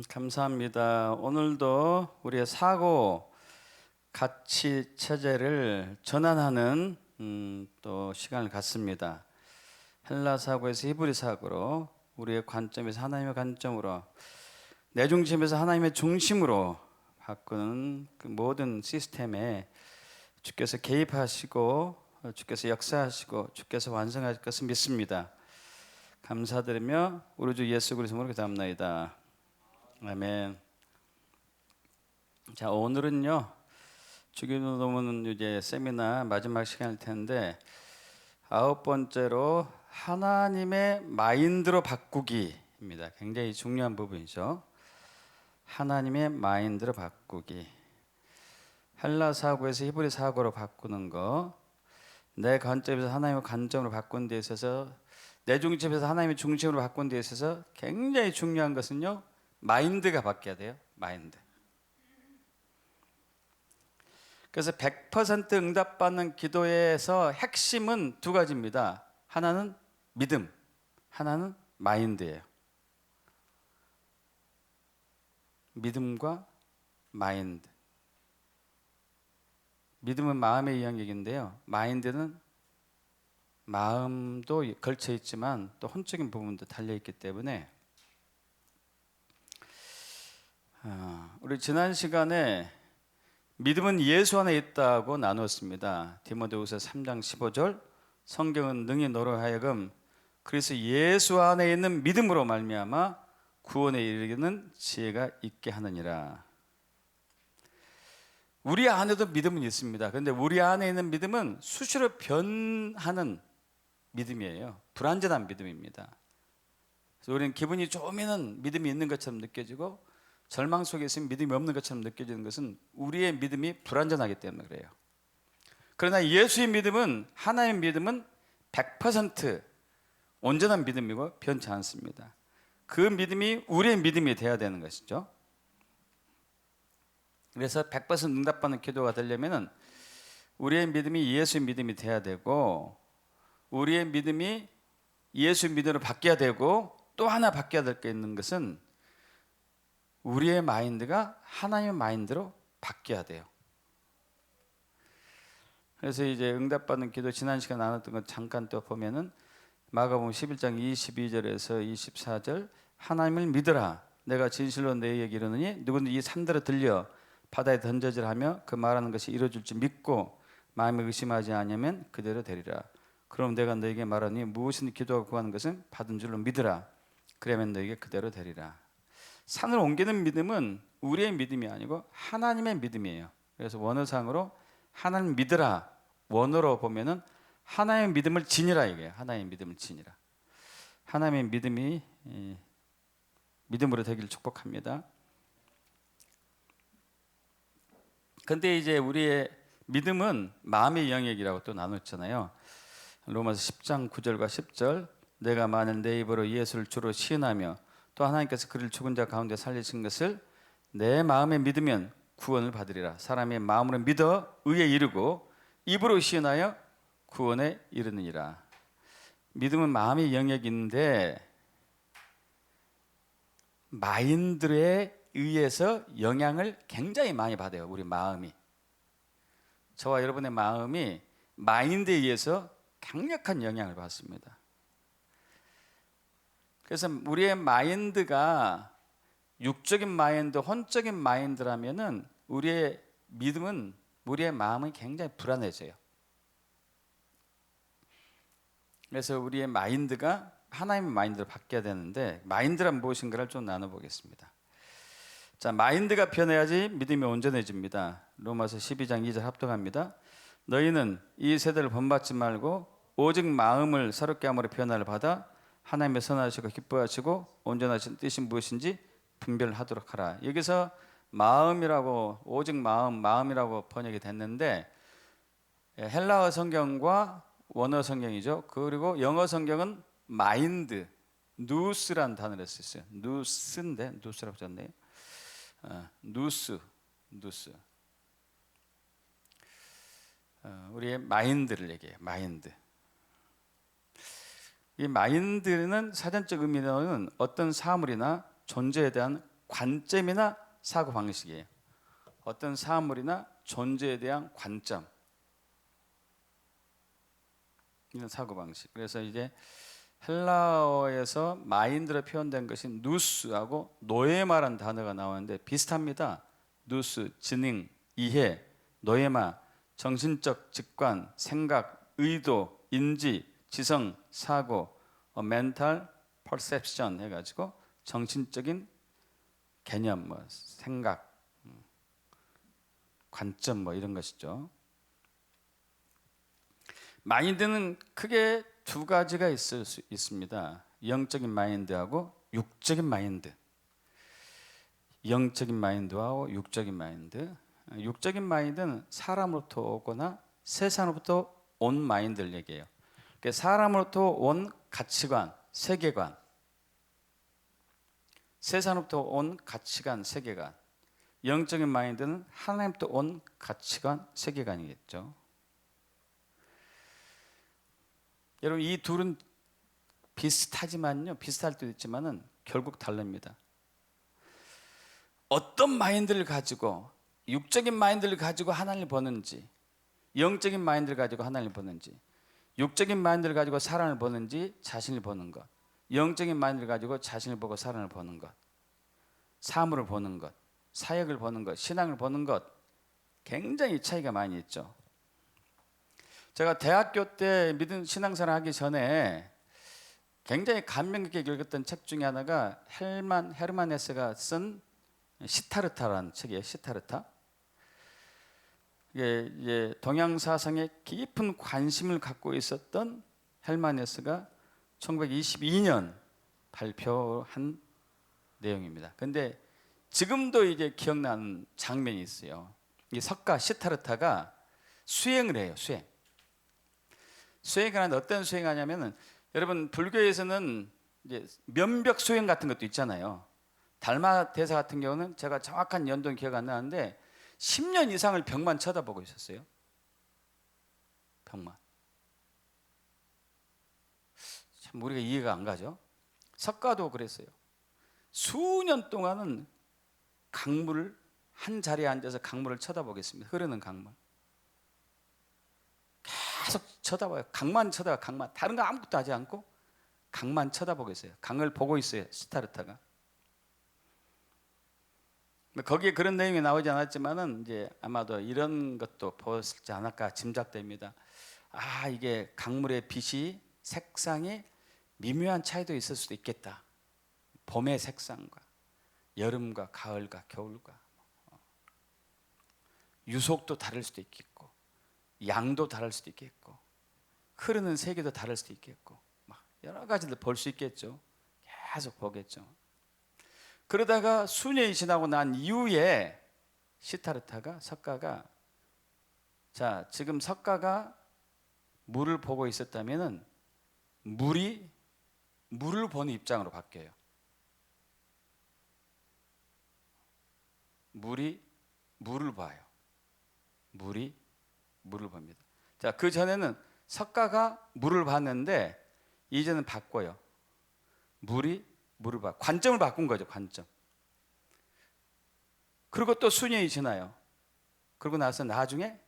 감사합니다. 오늘도 우리의 사고 가치 체제를 전환하는 또 시간을 갖습니다. 헬라 사고에서 히브리 사고로 우리의 관점에서 하나님의 관점으로 내 중심에서 하나님의 중심으로 바꾸는 그 모든 시스템에 주께서 개입하시고 주께서 역사하시고 주께서 완성하실 것을 믿습니다. 감사드리며 우리 주 예수 그리스도로 기도합나이다. 아멘. 자, 오늘은요 주기도문은 이제 세미나 마지막 시간일 텐데 9번째로 하나님의 마인드로 바꾸기입니다. 굉장히 중요한 부분이죠. 하나님의 마인드로 바꾸기. 헬라 사고에서 히브리 사고로 바꾸는 거, 내 관점에서 하나님의 관점으로 바꾸는 데 있어서, 내 중심에서 하나님의 중심으로 바꾸는 데 있어서 굉장히 중요한 것은요, 마인드가 바뀌어야 돼요. 마인드. 그래서 100% 응답받는 기도에서 핵심은 두 가지입니다. 하나는 믿음, 하나는 마인드예요. 믿음과 마인드. 믿음은 마음의 영역인데요. 마인드는 마음도 걸쳐 있지만 또 혼적인 부분도 달려 있기 때문에 우리 지난 시간에 믿음은 예수 안에 있다고 나누었습니다. 디모데후서 3장 15절 성경은 능히 너로 하여금 그리스도 예수 안에 있는 믿음으로 말미암아 구원에 이르는 지혜가 있게 하느니라. 우리 안에도 믿음은 있습니다. 그런데 우리 안에 있는 믿음은 수시로 변하는 믿음이에요. 불완전한 믿음입니다. 그래서 우리는 기분이 좋으면 믿음이 있는 것처럼 느껴지고 절망 속에 있으면 믿음이 없는 것처럼 느껴지는 것은 우리의 믿음이 불완전하기 때문에 그래요. 그러나 예수의 믿음은, 하나님의 믿음은 100% 온전한 믿음이고 변치 않습니다. 그 믿음이 우리의 믿음이 되어야 되는 것이죠. 그래서 100% 응답받는 기도가 되려면 우리의 믿음이 예수의 믿음이 되어야 되고, 우리의 믿음이 예수의 믿음으로 바뀌어야 되고, 또 하나 바뀌어야 될 게 있는 것은 우리의 마인드가 하나님의 마인드로 바뀌어야 돼요. 그래서 이제 응답받는 기도 지난 시간 나눴던 것 잠깐 또 보면은 마가복음 11장 22절에서 24절 하나님을 믿으라. 내가 진실로 너희에게 이르노니 누구든지 이 산들을 들려 바다에 던져지라 하며 그 말하는 것이 이루어질 줄 믿고 마음에 의심하지 않으면 그대로 되리라. 그럼 내가 너에게 말하니 무엇이든 기도하고 구하는 것은 받은 줄로 믿으라. 그러면 너에게 그대로 되리라. 산을 옮기는 믿음은 우리의 믿음이 아니고 하나님의 믿음이에요. 그래서 원어상으로 하나님 믿으라, 원어로 보면은 하나님의 믿음을 지니라 이게 하나님의 믿음을 지니라. 하나님의 믿음이 믿음으로 되기를 축복합니다. 근데 이제 우리의 믿음은 마음의 영역이라고 또 나눴잖아요. 로마서 10장 9절과 10절 내가 만일 내 입으로 예수를 주로 시인하며 또 하나님께서 그를 죽은 자 가운데 살리신 것을 내 마음에 믿으면 구원을 받으리라. 사람이 마음으로 믿어 의에 이르고 입으로 시인하여 구원에 이르느니라. 믿음은 마음의 영역인데 마인드에 의해서 영향을 굉장히 많이 받아요. 우리 마음이, 저와 여러분의 마음이 마인드에 의해서 강력한 영향을 받습니다. 그래서 우리의 마인드가 육적인 마인드, 혼적인 마인드라면은 우리의 믿음은, 우리의 마음은 굉장히 불안해져요. 그래서 우리의 마인드가 하나님의 마인드로 바뀌어야 되는데 마인드란 무엇인가를 좀 나눠보겠습니다. 자, 마인드가 변해야지 믿음이 온전해집니다. 로마서 12장 2절 합독합니다. 너희는 이 세대를 본받지 말고 오직 마음을 새롭게 함으로 변화를 받아 하나님의 선하시고 기뻐하시고 온전하신 뜻이 무엇인지 분별하도록 하라. 여기서 마음이라고, 오직 마음이라고 번역이 됐는데 헬라어 성경과 원어 성경이죠. 그리고 영어 성경은 마인드, 누스란 단어를 썼어요. 누스인데 누스라고 썼네요. 누스. 우리의 마인드를 얘기해요. 마인드. 이 마인드는 사전적 의미로는 어떤 사물이나 존재에 대한 관점이나 사고 방식이에요. 어떤 사물이나 존재에 대한 관점, 이런 사고 방식. 그래서 이제 헬라어에서 마인드로 표현된 것이 누스하고 노에마라는 단어가 나오는데 비슷합니다. 누스, 지능, 이해, 노에마, 정신적 직관, 생각, 의도, 인지, 지성, 사고, 멘탈, 퍼셉션 해가지고 정신적인 개념, 생각, 관점 이런 것이죠. 마인드는 크게 두 가지가 있을 수 있습니다. 영적인 마인드하고 육적인 마인드. 영적인 마인드하고 육적인 마인드. 육적인 마인드는 사람으로부터 오거나 세상으로부터 온 마인드를 얘기해요. 그러니까 사람으로부터 온 가치관, 세계관, 세상으로부터 온 가치관, 세계관. 영적인 마인드는 하나님부터 온 가치관, 세계관이겠죠. 여러분, 이 둘은 비슷하지만요, 비슷할 때도 있지만은 결국 다릅니다. 어떤 마인드를 가지고, 육적인 마인드를 가지고 하나님을 보는지, 영적인 마인드를 가지고 하나님을 보는지, 육적인 마인드를 가지고 사람을 보는지 자신을 보는 것, 영적인 마인드를 가지고 자신을 보고 사람을 보는 것, 사물을 보는 것, 사역을 보는 것, 신앙을 보는 것, 굉장히 차이가 많이 있죠. 제가 대학교 때 믿음 신앙생활 하기 전에 굉장히 감명 깊게 읽었던 책 중에 하나가 헤르만 헤세가 쓴 시타르타라는 책이에요. 시타르타. 이게 동양 사상에 깊은 관심을 갖고 있었던 헤르만 헤세가 1922년 발표한 내용입니다. 근데 지금도 이제 기억나는 장면이 있어요. 이 석가 시타르타가 수행을 해요. 수행을 하는데 어떤 수행하냐면은, 여러분 불교에서는 이제 면벽 수행 같은 것도 있잖아요. 달마 대사 같은 경우는 제가 정확한 연도는 기억 안 나는데 10년 이상을 벽만 쳐다보고 있었어요. 벽만. 참 우리가 이해가 안 가죠. 석가도 그랬어요. 수년 동안은 강물을, 한 자리에 앉아서 강물을 쳐다보겠습니다. 흐르는 강물. 계속 쳐다봐요. 강만 쳐다봐. 강만. 다른 거 아무것도 하지 않고 강만 쳐다보고 있어요. 강을 보고 있어요. 시타르타가. 거기에 그런 내용이 나오지 않았지만은 이제 아마도 이런 것도 보았지 않을까 짐작됩니다. 아, 이게 강물의 빛이, 색상이 미묘한 차이도 있을 수도 있겠다. 봄의 색상과 여름과 가을과 겨울과 유속도 다를 수도 있겠고, 양도 다를 수도 있겠고, 흐르는 세계도 다를 수도 있겠고, 막 여러 가지를 볼 수 있겠죠. 계속 보겠죠. 그러다가 수년이 지나고 난 이후에 시타르타가, 석가가, 자, 지금 석가가 물을 보고 있었다면은 물이 물을 보는 입장으로 바뀌어요. 물이 물을 봐요. 물이 물을 봅니다. 자, 그 전에는 석가가 물을 봤는데 이제는 바꿔요. 물이 물을 봐. 관점을 바꾼 거죠. 관점. 그리고 또 수년이 지나요. 그러고 나서 나중에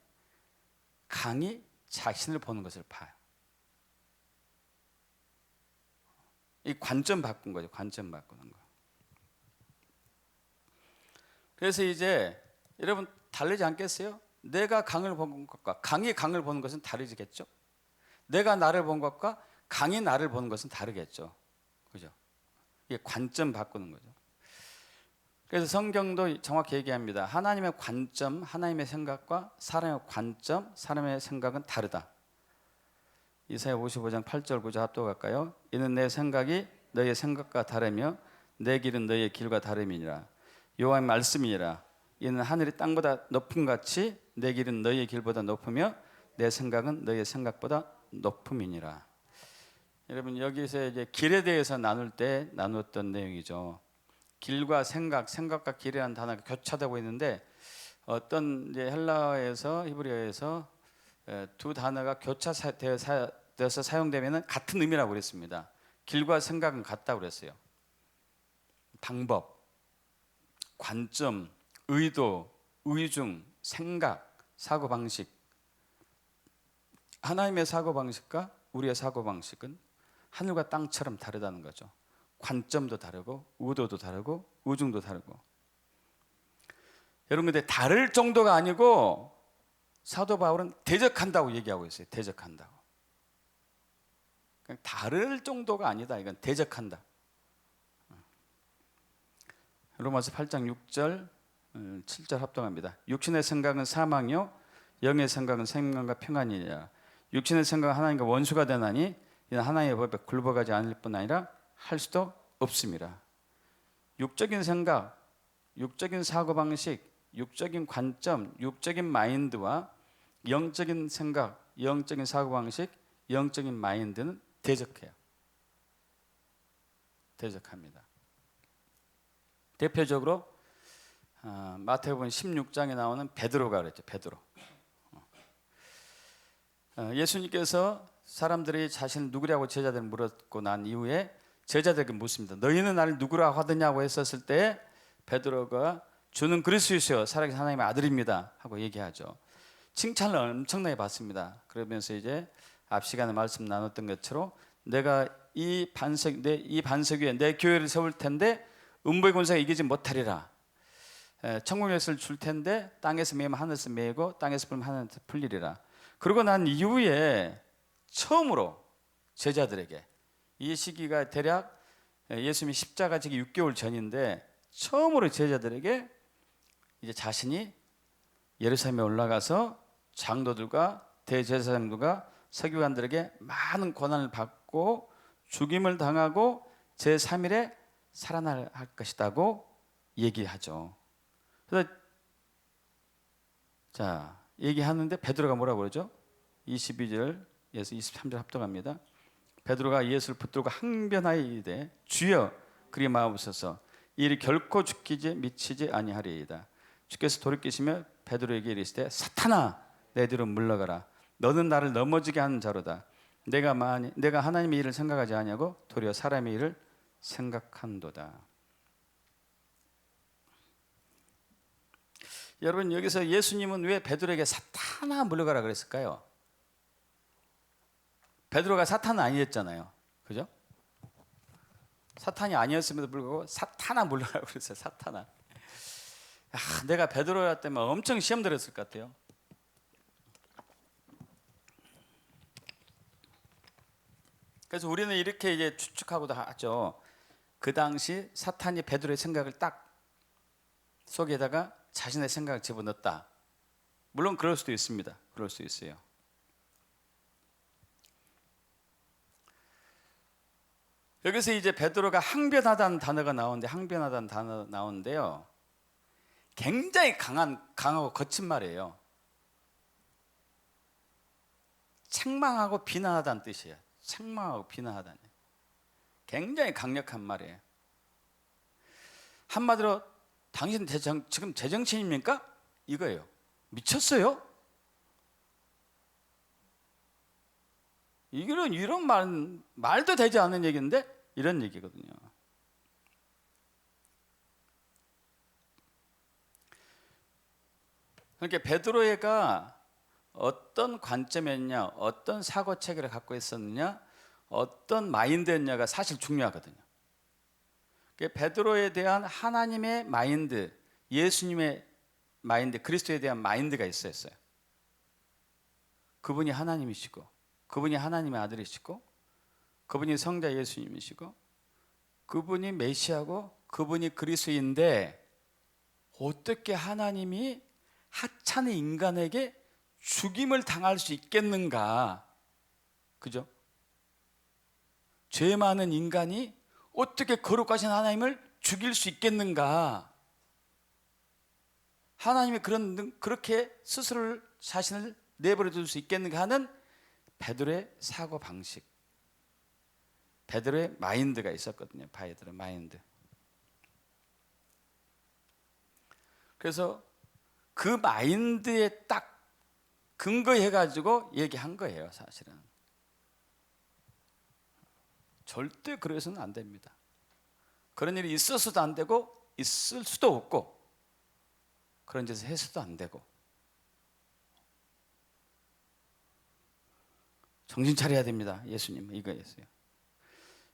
강이 자신을 보는 것을 봐요. 이 관점 바꾼 거죠. 관점 바꾸는 거. 그래서 이제 여러분 다르지 않겠어요? 내가 강을 본 것과 강이 강을 보는 것은 다르겠죠? 내가 나를 본 것과 강이 나를 보는 것은 다르겠죠. 그죠? 이게 관점 바꾸는 거죠. 그래서 성경도 정확히 얘기합니다. 하나님의 관점, 하나님의 생각과 사람의 관점, 사람의 생각은 다르다. 이사야 55장 8절 9절 합독할까요? 이는 내 생각이 너희의 생각과 다르며 내 길은 너희의 길과 다름이니라. 여호와의 말씀이니라. 이는 하늘이 땅보다 높음 같이 내 길은 너희의 길보다 높으며 내 생각은 너희의 생각보다 높음이니라. 여러분 여기서 이제 길에 대해서 나눌 때 나누었던 내용이죠. 길과 생각, 생각과 길이라는 단어가 교차되고 있는데 어떤 이제 헬라어에서 히브리어에서 두 단어가 교차되어서 사용되면 같은 의미라고 그랬습니다. 길과 생각은 같다고 그랬어요. 방법. 관점, 의도, 의중, 생각, 사고방식. 하나님의 사고방식과 우리의 사고방식은 하늘과 땅처럼 다르다는 거죠. 관점도 다르고 의도도 다르고 의중도 다르고. 여러분, 근데 다를 정도가 아니고 사도 바울은 대적한다고 얘기하고 있어요. 대적한다고. 그냥 다를 정도가 아니다. 이건 대적한다. 로마서 8장 6절 7절 합동합니다. 육신의 생각은 사망이요 영의 생각은 생명과 평안이니라. 육신의 생각은 하나님과 원수가 되나니 이는 하나님의 법에 굴복하지 않을 뿐 아니라 할 수도 없습니다. 육적인 생각, 육적인 사고방식, 육적인 관점, 육적인 마인드와 영적인 생각, 영적인 사고방식, 영적인 마인드는 대적해요. 대적합니다. 대표적으로 마태복음 16장에 나오는 베드로가 그랬죠. 베드로. 예수님께서 사람들이 자신을 누구라고 제자들 물었고 난 이후에 제자들에게 묻습니다. 너희는 나를 누구라고 하느냐고 했었을 때 베드로가 주는 그리스도이시여 살아계신 하나님의 아들입니다 하고 얘기하죠. 칭찬을 엄청나게 받습니다. 그러면서 이제 앞 시간에 말씀 나눴던 것처럼 내가 이 반석 위에 내 교회를 세울 텐데 음부의 권세가 이기지 못하리라. 천국 열쇠를 줄 텐데 땅에서 매면 하늘에서 매고 땅에서 풀면 하늘에서 풀리리라. 그러고 난 이후에 처음으로 제자들에게, 이 시기가 대략 예수님이 십자가 지기 6개월 전인데 처음으로 제자들에게 이제 자신이 예루살렘에 올라가서 장로들과 대제사장들과 서기관들에게 많은 고난을 받고 죽임을 당하고 제3일에 살아날 것이라고 얘기하죠. 그래서 자, 얘기하는데 베드로가 뭐라고 그러죠? 22절에서 23절 합독합니다. 베드로가 예수를 붙들고 항변하여 이르되 주여 그리 마옵소서 이 일이 결코 죽기지 미치지 아니하리이다. 주께서 돌이키시며 베드로에게 이르시되 사탄아 내 뒤로 물러가라. 너는 나를 넘어지게 하는 자로다. 내가 하나님의 일을 생각하지 아니하고 도리어 사람의 일을 생각한도다. 여러분, 여기서 예수님은 왜 베드로에게 사탄아 물러가라 그랬을까요? 베드로가 사탄은 아니었잖아요. 그죠? 사탄이 아니었음에도 불구하고 사탄아 물러가라 그랬어요. 사탄아. 내가 베드로였다면 엄청 시험 들었을 것 같아요. 그래서 우리는 이렇게 이제 추측하고도 하죠. 그 당시 사탄이 베드로의 생각을 딱 속에다가 자신의 생각을 집어넣었다. 물론 그럴 수도 있습니다. 그럴 수 있어요. 여기서 이제 베드로가 항변하다는 단어가 나오는데, 항변하다는 단어 나오는데요. 굉장히 강하고 거친 말이에요. 책망하고 비난하다는 뜻이에요. 책망하고 비난하다는. 굉장히 강력한 말이에요. 한마디로 당신 지금 제정신입니까? 이거예요. 미쳤어요? 이런 말도 되지 않는 얘기인데 이런 얘기거든요. 그러니까 베드로가 어떤 관점이었냐, 어떤 사고 체계를 갖고 있었느냐, 어떤 마인드였냐가 사실 중요하거든요. 베드로에 대한 하나님의 마인드, 예수님의 마인드, 그리스도에 대한 마인드가 있었어요. 그분이 하나님이시고, 그분이 하나님의 아들이시고, 그분이 성자 예수님이시고, 그분이 메시아고, 그분이 그리스도인데 어떻게 하나님이 하찮은 인간에게 죽임을 당할 수 있겠는가? 그죠? 죄 많은 인간이 어떻게 거룩하신 하나님을 죽일 수 있겠는가? 하나님이 그렇게 스스로를, 자신을 내버려 둘 수 있겠는가 하는 베드로의 사고 방식, 베드로의 마인드가 있었거든요. 베드로의 마인드. 그래서 그 마인드에 딱 근거해가지고 얘기한 거예요. 사실은 절대 그래서는 안 됩니다. 그런 일이 있어서도 안 되고 있을 수도 없고 그런 짓을 해서도 안 되고 정신 차려야 됩니다. 예수님은 이거였어요.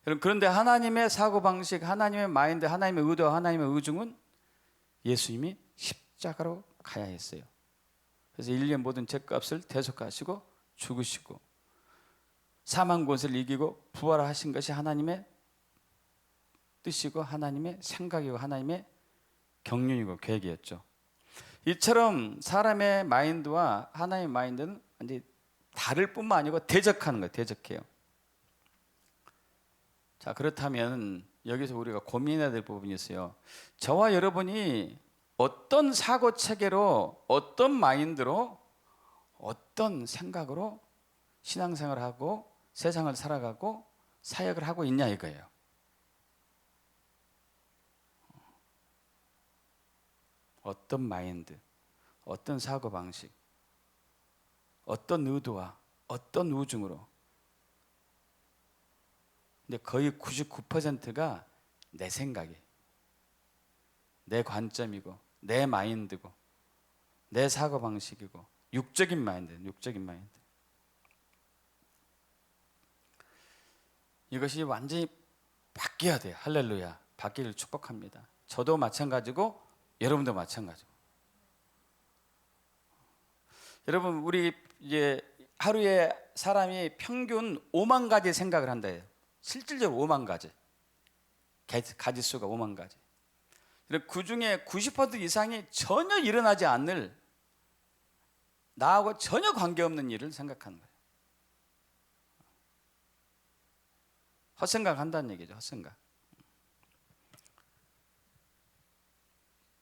여러분, 그런데 하나님의 사고방식, 하나님의 마인드, 하나님의 의도, 하나님의 의중은 예수님이 십자가로 가야 했어요. 그래서 인류의 모든 죄값을 대속하시고 죽으시고 사망 권세를 이기고 부활하신 것이 하나님의 뜻이고 하나님의 생각이고 하나님의 경륜이고 계획이었죠. 이처럼 사람의 마인드와 하나님의 마인드는 완전히 다를 뿐만 아니고 대적하는 거예요. 대적해요. 자, 그렇다면 여기서 우리가 고민해야 될 부분이 있어요. 저와 여러분이 어떤 사고 체계로, 어떤 마인드로, 어떤 생각으로 신앙생활을 하고 세상을 살아가고 사역을 하고 있냐 이거예요. 어떤 마인드, 어떤 사고방식, 어떤 의도와 어떤 우중으로. 근데 거의 99%가 내 생각이, 내 관점이고 내 마인드고 내 사고방식이고 육적인 마인드, 육적인 마인드. 이것이 완전히 바뀌어야 돼요. 할렐루야. 바뀌기를 축복합니다. 저도 마찬가지고 여러분도 마찬가지고. 여러분, 우리 이제 하루에 사람이 평균 5만 가지 생각을 한다예요. 실질적으로 5만 가지. 가지수가 5만 가지. 그 중에 90% 이상이 전혀 일어나지 않을, 나하고 전혀 관계없는 일을 생각하는 거예요. 헛생각 한다는 얘기죠. 헛생각.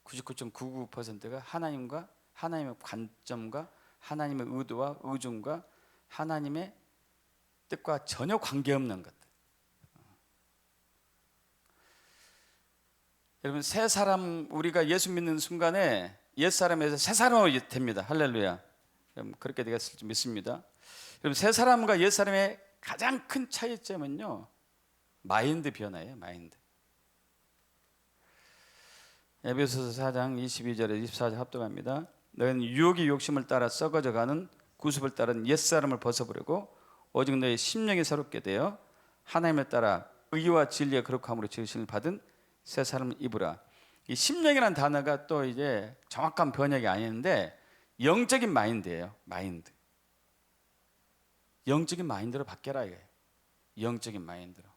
99.99%가 하나님과 하나님의 관점과 하나님의 의도와 의중과 하나님의 뜻과 전혀 관계없는 것들. 여러분, 새 사람, 우리가 예수 믿는 순간에 옛 사람에서 새 사람이 됩니다. 할렐루야. 여러분, 그렇게 되겠을 줄 믿습니다. 여러분, 새 사람과 옛 사람의 가장 큰 차이점은요, 마인드 변화예요. 마인드. 에베소서 4장 22절에 24절 합독합니다. 너희는 유혹의 욕심을 따라 썩어져가는 구습을 따른 옛사람을 벗어버리고 오직 너희 심령이 새롭게 되어 하나님을 따라 의와 진리의 거룩함으로 지으심을 받은 새 사람을 입으라. 이 심령이라는 단어가 또 이제 정확한 번역이 아니는데 영적인 마인드예요. 마인드. 영적인 마인드로 바뀌어라 이거예요. 영적인 마인드로.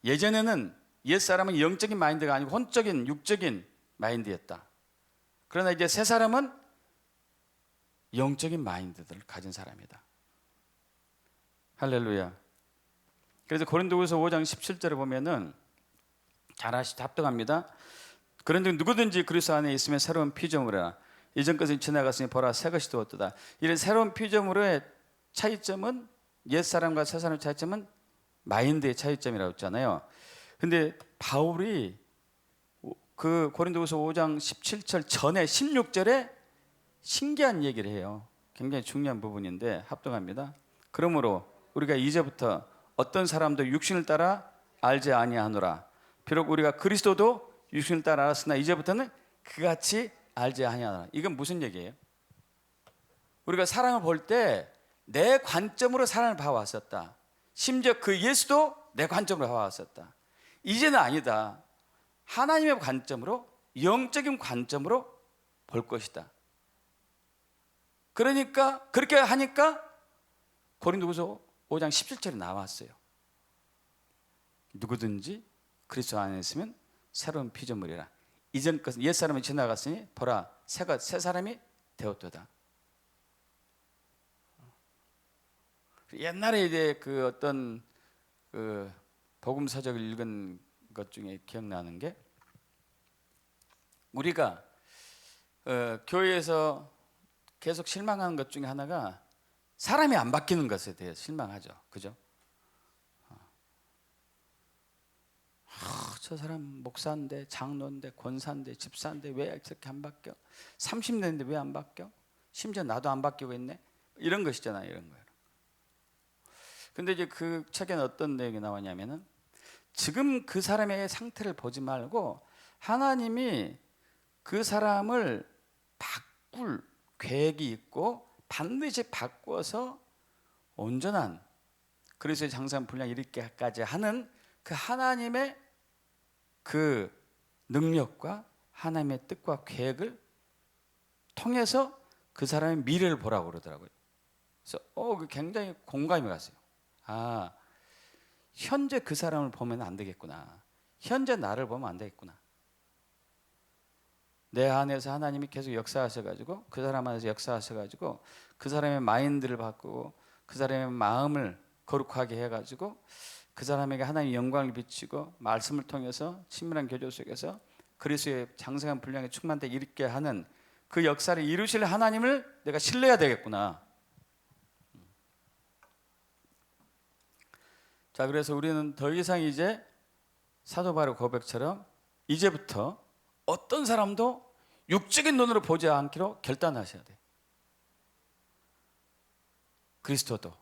예전에는 옛사람은 영적인 마인드가 아니고 혼적인 육적인 마인드였다. 그러나 이제 새 사람은 영적인 마인드들을 가진 사람이다. 할렐루야. 그래서 고린도후서 5장 17절에 보면은 잘 합독합니다. 그런즉 누구든지 그리스도 안에 있으면 새로운 피조물이라. 이전 것은 지나갔으니 보라 새 것이 되었도다. 이런 새로운 피조물의 차이점은, 옛사람과 새사람의 차이점은 마인드의 차이점이라고 했잖아요. 근데 바울이 그 고린도후서 5장 17절 전에 16절에 신기한 얘기를 해요. 굉장히 중요한 부분인데 합독합니다. 그러므로 우리가 이제부터 어떤 사람도 육신을 따라 알지 아니하노라. 비록 우리가 그리스도도 육신을 따라 알았으나 이제부터는 그같이 알지 아니하노라. 이건 무슨 얘기예요? 우리가 사람을 볼 때 내 관점으로 사람을 봐왔었다. 심지어 그 예수도 내 관점으로 봐왔었다. 이제는 아니다. 하나님의 관점으로, 영적인 관점으로 볼 것이다. 그러니까 그렇게 하니까 고린도후서 5장 17절에 나왔어요. 누구든지 그리스도 안에 있으면 새로운 피조물이라. 이전 것은 옛사람이 지나갔으니 보라 새 사람이 되었도다. 옛날에 이제 그 어떤 그 복음 서적을 읽은 것 중에 기억나는 게, 우리가 교회에서 계속 실망하는 것 중에 하나가 사람이 안 바뀌는 것에 대해 실망하죠. 그죠? 저 사람 목사인데, 장로인데, 권사인데, 집사인데 왜 저렇게 안 바뀌어? 30년인데 왜 안 바뀌어? 심지어 나도 안 바뀌고 있네. 이런 것이잖아요. 이런 거예요. 근데 이제 그 책에는 어떤 내용이 나왔냐면은, 지금 그 사람의 상태를 보지 말고 하나님이 그 사람을 바꿀 계획이 있고 반드시 바꿔서 온전한 그리스도의 장사한 분량 이르기까지 하는 그 하나님의 그 능력과 하나님의 뜻과 계획을 통해서 그 사람의 미래를 보라고 그러더라고요. 그래서 굉장히 공감이 갔어요. 아, 현재 그 사람을 보면 안 되겠구나. 현재 나를 보면 안 되겠구나. 내 안에서 하나님이 계속 역사하셔가지고 그 사람 안에서 역사하셔가지고 그 사람의 마인드를 바꾸고 그 사람의 마음을 거룩하게 해가지고 그 사람에게 하나님의 영광을 비치고 말씀을 통해서 친밀한 교제 속에서 그리스도의 장성한 분량의 충만대 일으키게 하는 그 역사를 이루실 하나님을 내가 신뢰해야 되겠구나. 자, 그래서 우리는 더 이상 이제 사도 바울의 고백처럼 이제부터 어떤 사람도 육적인 눈으로 보지 않기로 결단하셔야 돼요. 그리스도도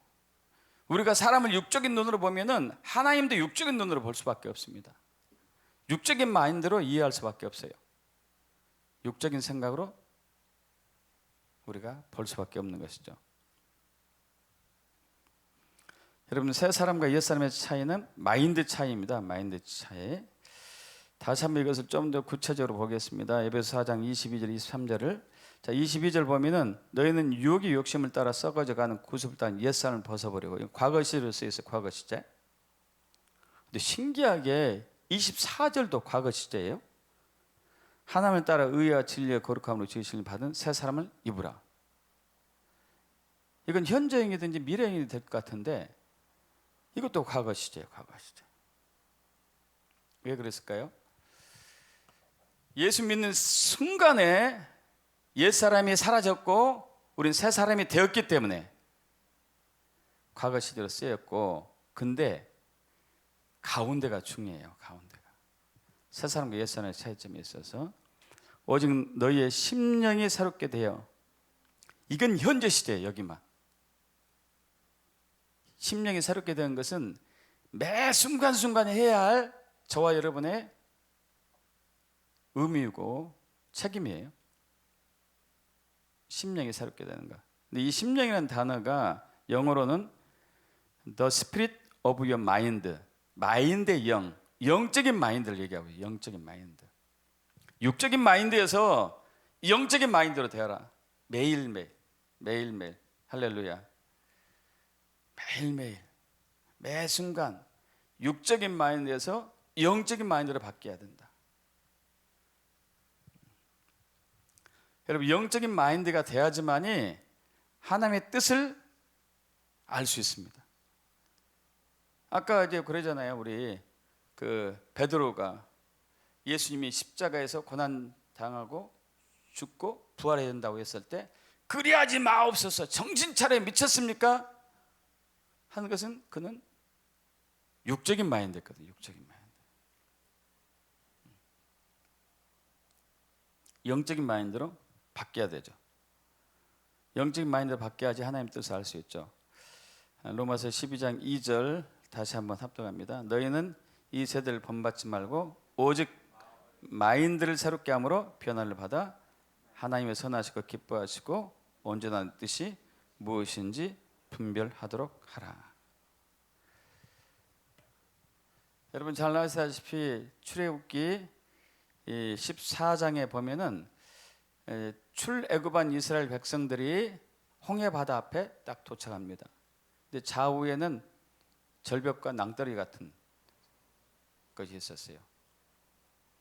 우리가 사람을 육적인 눈으로 보면은 하나님도 육적인 눈으로 볼 수밖에 없습니다. 육적인 마인드로 이해할 수밖에 없어요. 육적인 생각으로 우리가 볼 수밖에 없는 것이죠. 여러분, 새 사람과 옛 사람의 차이는 마인드 차이입니다. 마인드 차이. 다시 한번 이것을 좀 더 구체적으로 보겠습니다. 에베소 4장 22절 23절을. 자, 22절 보면은 너희는 유혹의 욕심을 따라 썩어져가는 구습을 따른 옛사람을 벗어버리고, 과거 시제로 쓰여 있어요. 과거 시제. 근데 신기하게 24절도 과거 시제예요. 하나님을 따라 의와 진리의 거룩함으로 지으심을 받은 새 사람을 입으라. 이건 현재형이든지 미래형이 될 것 같은데 이것도 과거 시제예요. 과거 시제. 왜 그랬을까요? 예수 믿는 순간에 옛사람이 사라졌고 우린 새 사람이 되었기 때문에 과거 시대로 쓰였고, 근데 가운데가 중요해요. 가운데가 새 사람과 옛 사람의 차이점이 있어서 오직 너희의 심령이 새롭게 되어, 이건 현재 시대예요. 여기만 심령이 새롭게 되는 것은 매 순간순간에 해야 할 저와 여러분의 의미이고 책임이에요. 심령이 새롭게 되는 거. 근데 이 심령이라는 단어가 영어로는 The Spirit of Your Mind, 마인드의 영, 영적인 마인드를 얘기하고 있어요. 영적인 마인드. 육적인 마인드에서 영적인 마인드로 되어라. 매일매일, 매일매일. 할렐루야. 매일매일, 매 순간 육적인 마인드에서 영적인 마인드로 바뀌어야 된다. 여러분, 영적인 마인드가 돼야지만이 하나님의 뜻을 알 수 있습니다. 아까 이제 그러잖아요. 우리 그 베드로가 예수님이 십자가에서 고난 당하고 죽고 부활해야 된다고 했을 때 그리하지 마옵소서, 정신 차려, 미쳤습니까? 하는 것은 그는 육적인 마인드였거든요. 육적인 마인드. 영적인 마인드로 바뀌어야 되죠. 영적인 마인드로 바뀌어야지 하나님 뜻을 알 수 있죠. 로마서 12장 2절 다시 한번 합독합니다. 너희는 이 세대를 본받지 말고 오직 마인드를 새롭게 함으로 변화를 받아 하나님의 선하시고 기뻐하시고 온전한 뜻이 무엇인지 분별하도록 하라. 여러분 잘 아시다시피 출애굽기 14장에 보면은 출애굽한 이스라엘 백성들이 홍해 바다 앞에 딱 도착합니다. 근데 좌우에는 절벽과 낭떠러지 같은 것이 있었어요.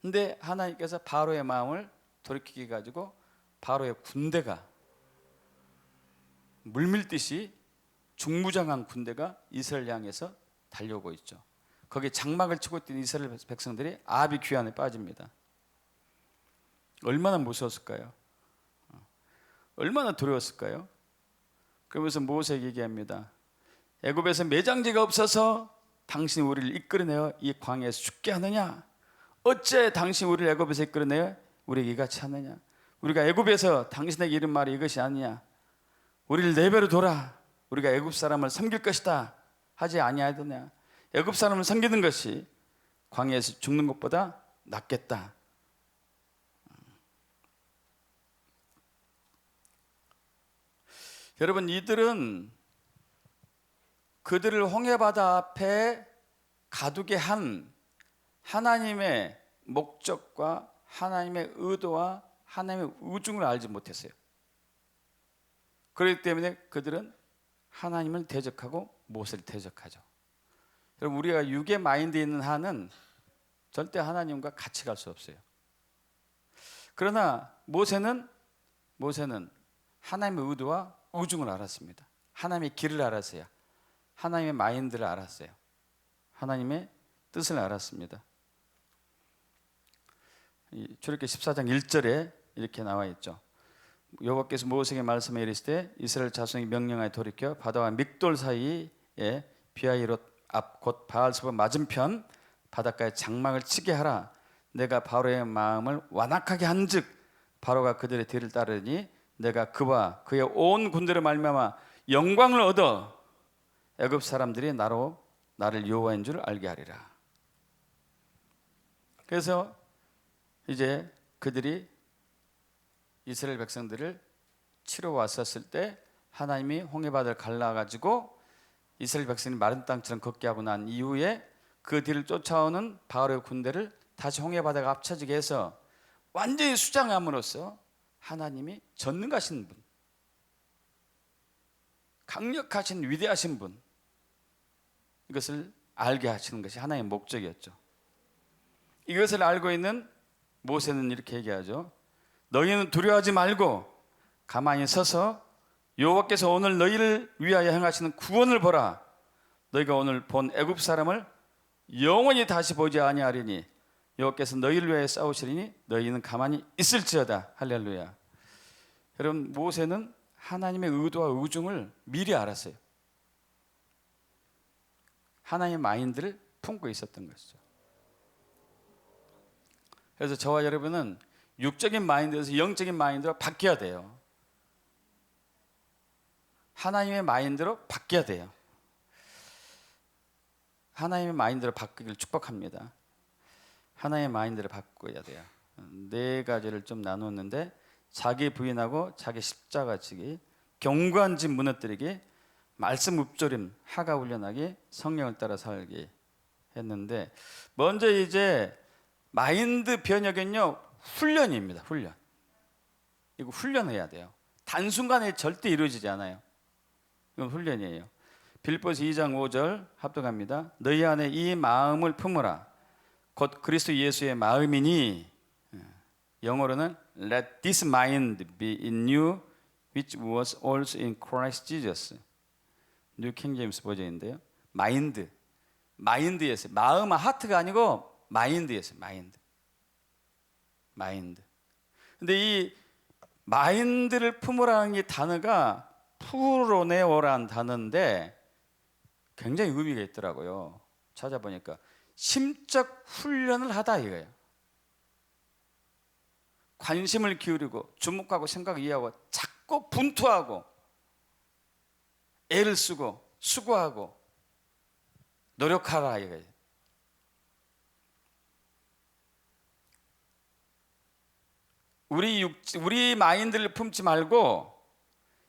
근데 하나님께서 바로의 마음을 돌이키게 가지고 바로의 군대가 물밀듯이 중무장한 군대가 이스라엘 향해서 달려오고 있죠. 거기에 장막을 치고 있던 이스라엘 백성들이 아비 귀환에 빠집니다. 얼마나 무서웠을까요? 얼마나 두려웠을까요? 그러면서 모세에게 얘기합니다. 애굽에서 매장지가 없어서 당신이 우리를 이끌어내어 이 광야에서 죽게 하느냐? 어째 당신이 우리를 애굽에서 이끌어내어 우리에게 이같이 하느냐? 우리가 애굽에서 당신에게 이른 말이 이것이 아니냐? 우리를 네 배로 돌아 우리가 애굽 사람을 섬길 것이다 하지 아니하더냐? 애굽 사람을 섬기는 것이 광야에서 죽는 것보다 낫겠다. 여러분, 이들은 그들을 홍해바다 앞에 가두게 한 하나님의 목적과 하나님의 의도와 하나님의 의중을 알지 못했어요. 그렇기 때문에 그들은 하나님을 대적하고 모세를 대적하죠. 여러분, 우리가 육의 마인드에 있는 한은 절대 하나님과 같이 갈 수 없어요. 그러나 모세는 하나님의 의도와 의중을 알았습니다. 하나님의 길을 알았어요. 하나님의 마인드를 알았어요. 하나님의 뜻을 알았습니다. 출애굽기 14장 1절에 이렇게 나와 있죠. 여호와께서 모세에게 말씀해 이르시되 이스라엘 자손이 명령하여 돌이켜 바다와 믹돌 사이에 비하이롯 앞 곧 바알스바 맞은편 바닷가에 장막을 치게 하라. 내가 바로의 마음을 완악하게 한즉 바로가 그들의 뒤를 따르니 내가 그와 그의 온 군대를 말미암아 영광을 얻어 애굽 사람들이 나를 여호와인 줄 알게 하리라. 그래서 이제 그들이 이스라엘 백성들을 치러 왔었을 때 하나님이 홍해바다를 갈라가지고 이스라엘 백성이 마른 땅처럼 걷게 하고 난 이후에 그 뒤를 쫓아오는 바로의 군대를 다시 홍해바다가 합쳐지게 해서 완전히 수장함으로써 하나님이 전능하신 분, 강력하신 위대하신 분, 이것을 알게 하시는 것이 하나님의 목적이었죠. 이것을 알고 있는 모세는 이렇게 얘기하죠. 너희는 두려워하지 말고 가만히 서서 여호와께서 오늘 너희를 위하여 행하시는 구원을 보라. 너희가 오늘 본 애굽 사람을 영원히 다시 보지 아니하리니 여호와께서 너희를 위하여 싸우시리니 너희는 가만히 있을지어다. 할렐루야. 여러분, 모세는 하나님의 의도와 의중을 미리 알았어요. 하나님의 마인드를 품고 있었던 것이죠. 그래서 저와 여러분은 육적인 마인드에서 영적인 마인드로 바뀌어야 돼요. 하나님의 마인드로 바뀌어야 돼요. 하나님의 마인드로 바뀌기를 축복합니다. 하나님의 마인드를 바꿔야 돼요. 네 가지를 좀 나눴는데 자기 부인하고 자기 십자가 지기, 견고한 집 무너뜨리기, 말씀 읊조림, 하가 훈련하기, 성령을 따라 살기 했는데 먼저 이제 마인드 변혁은요 훈련입니다. 훈련. 이거 훈련해야 돼요. 단순간에 절대 이루어지지 않아요. 이건 훈련이에요. 빌립보서 2장 5절 합독합니다. 너희 안에 이 마음을 품으라. 곧 그리스도 예수의 마음이니 영어로는 Let this mind be in you which was also in Christ Jesus. 뉴 킹 제임스 버전인데요. 마인드였어요. 마음, 하트가 아니고 마인드였어요. 마인드. 근데 이 마인드를 품으라는 이 단어가 프로네오라는 단어인데 굉장히 의미가 있더라고요. 찾아보니까 심적 훈련을 하다 이거예요. 관심을 기울이고 주목하고 생각을 이해하고 찾고 분투하고 애를 쓰고 수고하고 노력하라 이거예요. 우리 마인드를 품지 말고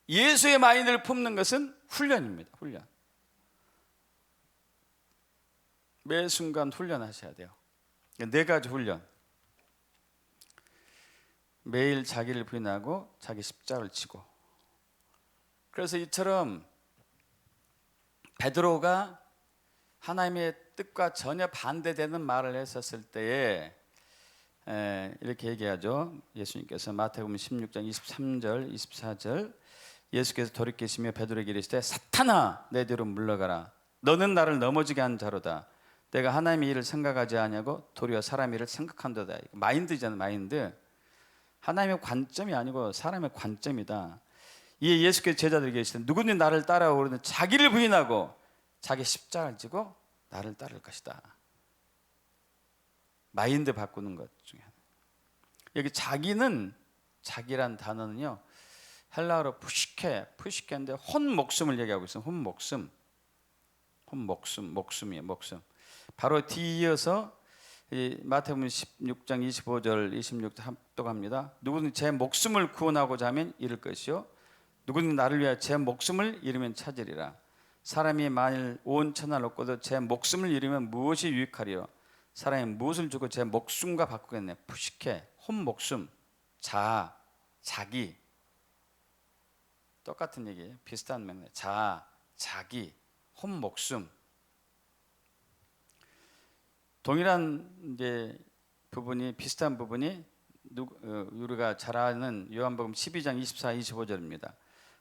예수의 마인드를 품는 것은 훈련입니다. 훈련. 매 순간 훈련하셔야 돼요. 네 가지 훈련. 매일 자기를 부인하고 자기 십자가를 지고. 그래서 이처럼 베드로가 하나님의 뜻과 전혀 반대되는 말을 했었을 때에 이렇게 얘기하죠. 예수님께서 마태복음 16장 23절 24절 예수께서 돌이키시며 베드로에게 이르시되 사탄아 내 뒤로 물러가라. 너는 나를 넘어지게 한 자로다. 내가 하나님의 일을 생각하지 아니하고 도리어 사람의 일을 생각한도다. 마인드잖아요. 마인드. 하나님의 관점이 아니고 사람의 관점이다. 이에 예수께서 제자들에게 이르시되 누구든지 나를 따라오려는 자기를 부인하고 자기 십자가를 지고 나를 따를 것이다. 마인드 바꾸는 것 중에 하나. 여기 자기란 단어는요 헬라어로 푸시케인데 혼 목숨을 얘기하고 있어요. 혼 목숨이에요. 목숨. 바로 뒤이어서 이 마태복음 16장 25절 26절 합독합니다. 누구든지 제 목숨을 구원하고자 하면 잃을 것이요 누구든지 나를 위하여 제 목숨을 잃으면 찾으리라. 사람이 만일 온 천하를 얻고도 제 목숨을 잃으면 무엇이 유익하리요? 사람이 무엇을 주고 제 목숨과 바꾸겠네. 푸시케, 혼 목숨, 자아, 자기. 똑같은 얘기예요. 비슷한 맥락. 자아, 자기, 혼 목숨. 동일한 이제 부분이 비슷한 부분이 우리가 잘 아는 요한복음 12장 24, 25절입니다.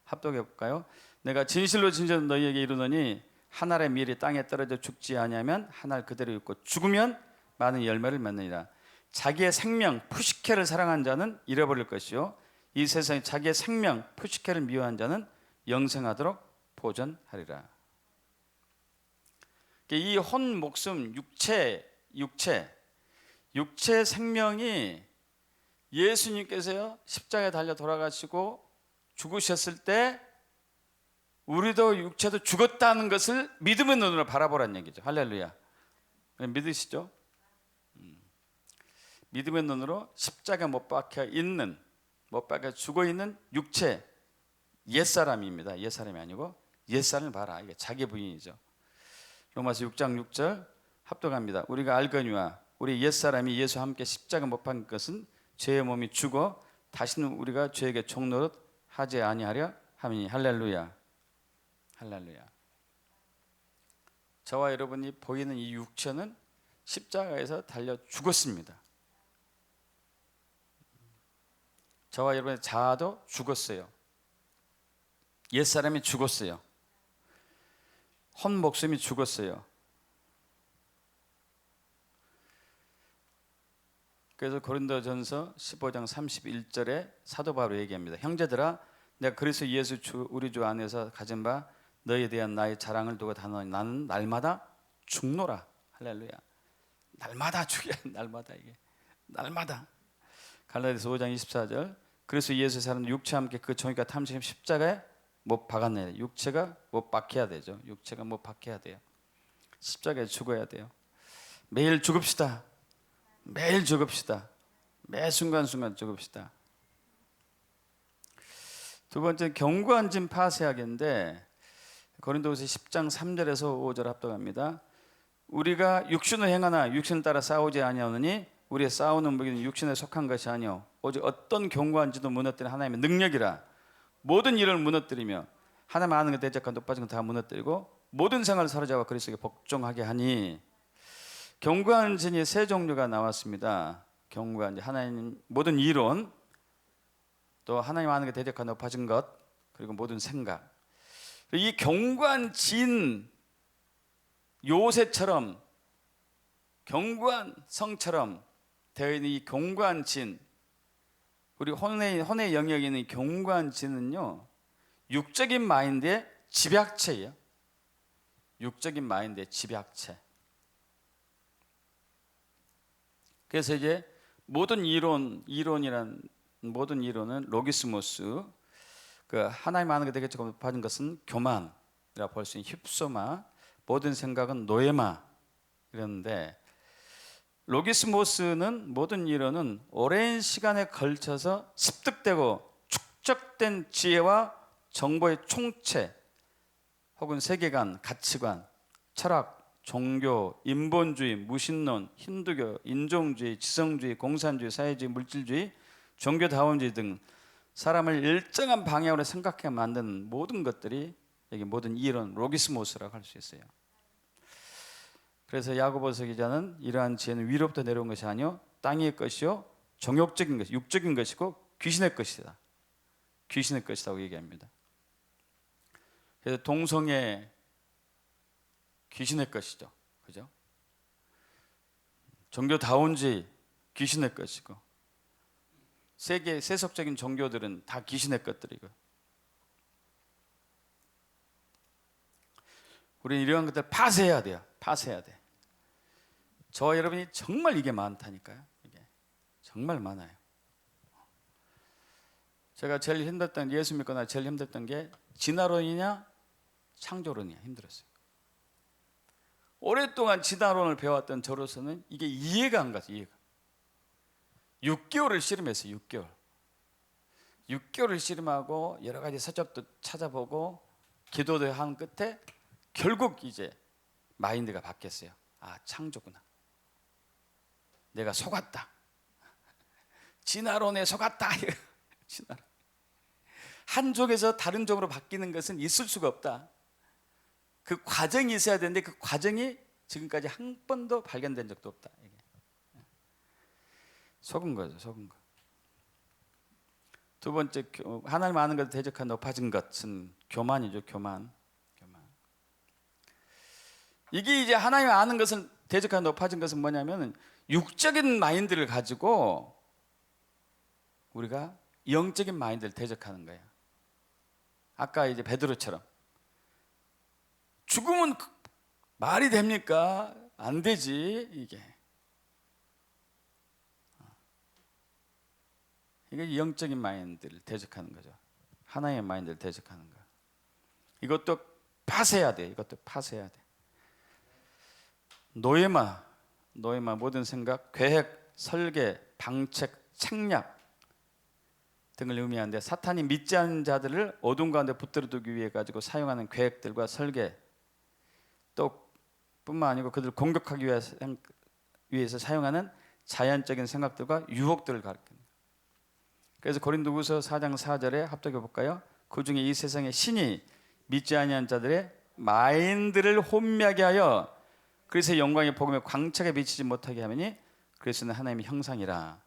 합독해 볼까요? 내가 진실로 진실로 너희에게 이르노니 한 알의 밀이 땅에 떨어져 죽지 아니하면 한 알 그대로 있고 죽으면 많은 열매를 맺느니라. 자기의 생명 푸시케를 사랑한 자는 잃어버릴 것이요 이 세상에 자기의 생명 푸시케를 미워한 자는 영생하도록 보존하리라. 이 혼 목숨 육체 생명이 예수님께서요 십자가에 달려 돌아가시고 죽으셨을 때 우리도 육체도 죽었다는 것을 믿음의 눈으로 바라보라는 얘기죠. 할렐루야. 믿으시죠? 믿음의 눈으로 십자가 못 박혀 죽어 있는 육체 옛사람입니다. 옛사람이 아니고 옛사람을 봐라. 이게 자기 부인이죠. 로마서 6장 6절 합독합니다. 우리가 알거니와 우리 옛사람이 예수와 함께 십자가 못 박힌 것은 죄의 몸이 죽어 다시는 우리가 죄에게 종노릇 하지 아니하려 함이니. 할렐루야. 할렐루야. 저와 여러분이 보이는 이 육체는 십자가에서 달려 죽었습니다. 저와 여러분의 자아도 죽었어요. 옛사람이 죽었어요. 혼 목숨이 죽었어요. 그래서 고린도전서 15장 31절에 사도 바울이 얘기합니다. 형제들아 내가 그리스도 예수 우리 주 안에서 가진 바 너희에 대한 나의 자랑을 두고 다노니 나는 날마다 죽노라. 할렐루야. 날마다 죽여. 날마다 이게 날마다. 갈라디아서 5장 24절 그래서 예수의 사람 육체와 함께 그 종이가 탐지심 십자가에 못 박았네. 육체가 못 박혀야 되죠. 육체가 못 박혀야 돼요. 십자가에 죽어야 돼요. 매일 죽읍시다. 매일 죽읍시다. 매 순간순간 죽읍시다. 두 번째 견고한 짐 파쇄하기인데 고린도후서 10장 3절에서 5절 합독합니다. 우리가 육신을 행하나 육신을 따라 싸우지 아니하노니 우리의 싸우는 무기는 육신에 속한 것이 아니오 오직 어떤 견고한지도 무너뜨리는 하나님의 능력이라. 모든 일을 무너뜨리며 하나님 아는 것 대적한 높아진 것 다 무너뜨리고 모든 생활을 사로잡아 그리스도에게 복종하게 하니. 견고한 진이 세 종류가 나왔습니다. 견고한 진, 하나님 모든 이론, 또 하나님 아는 것 대적한 높아진 것, 그리고 모든 생각. 이 견고한 진 요새처럼 견고한 성처럼 되어 있는 이 견고한 진, 우리 혼의 영역에 있는 견고한 진은요 육적인 마인드의 집약체예요. 육적인 마인드의 집약체. 그래서 이제 모든 이론이란 모든 이론은 로기스모스, 그 하나님 아는 것 되게 조금 높아진 것은 교만이라 볼 수 있는 힙소마, 모든 생각은 노예마 이러는데, 로기스모스는 모든 이론은 오랜 시간에 걸쳐서 습득되고 축적된 지혜와 정보의 총체 혹은 세계관, 가치관, 철학, 종교, 인본주의, 무신론, 힌두교, 인종주의, 지성주의, 공산주의, 사회주의, 물질주의, 종교다원주의 등 사람을 일정한 방향으로 생각하게 만드는 모든 것들이 여기 모든 이론, 로기스모스라고 할 수 있어요. 그래서 야고보서 기자는 이러한 지혜는 위로부터 내려온 것이 아니요 땅의 것이요 정욕적인 것, 육적인 것이고 귀신의 것이다. 귀신의 것이라고 얘기합니다. 그래서 동성애 귀신의 것이죠. 그죠? 종교다원주의 귀신의 것이고, 세계 세속적인 종교들은 다 귀신의 것들이고, 우리는 이러한 것들 파쇄해야 돼요. 파쇄해야 돼. 저와 여러분이 정말 이게 많다니까요. 이게 정말 많아요. 제가 제일 힘들었던, 예수 믿고 나 제일 힘들었던 게 진화론이냐 창조론이냐 힘들었어요. 오랫동안 진화론을 배웠던 저로서는 이게 이해가 안 가죠. 이해가. 6개월을 씨름했어요. 6개월을 씨름하고 여러 가지 서적도 찾아보고 기도도 한 끝에 결국 이제 마인드가 바뀌었어요. 아, 창조구나. 내가 속았다. 진화론에 속았다. 진화론. 한 쪽에서 다른 쪽으로 바뀌는 것은 있을 수가 없다. 그 과정이 있어야 되는데 그 과정이 지금까지 한 번도 발견된 적도 없다. 이게. 속은 거죠. 속은 거. 두 번째, 하나님 아는 것을 대적한 높아진 것은 교만이죠. 교만. 이게 이제 하나님 아는 것을 대적한 높아진 것은 뭐냐면 육적인 마인드를 가지고 우리가 영적인 마인드를 대적하는 거예요. 아까 이제 베드로처럼 죽음은 말이 됩니까? 안 되지. 이게 영적인 마인드를 대적하는 거죠. 하나의 마인드를 대적하는 거. 이것도 파쇄해야 돼. 이것도 파쇄해야 돼. 노예마 모든 생각, 계획, 설계, 방책, 책략 등을 의미하는데 사탄이 믿지 않는 자들을 어둠 가운데 붙들어두기 위해 가지고 사용하는 계획들과 설계 또 뿐만 아니고 그들을 공격하기 위해서 사용하는 자연적인 생각들과 유혹들을 가리킵니다. 그래서 고린도후서 4장 4절에 합독해 볼까요? 그 중에 이 세상의 신이 믿지 아니한 자들의 마인드를 혼미하게 하여 그래서 영광의 복음에 광채가 비치지 못하게 하매니 그리스도는 하나님의 형상이라.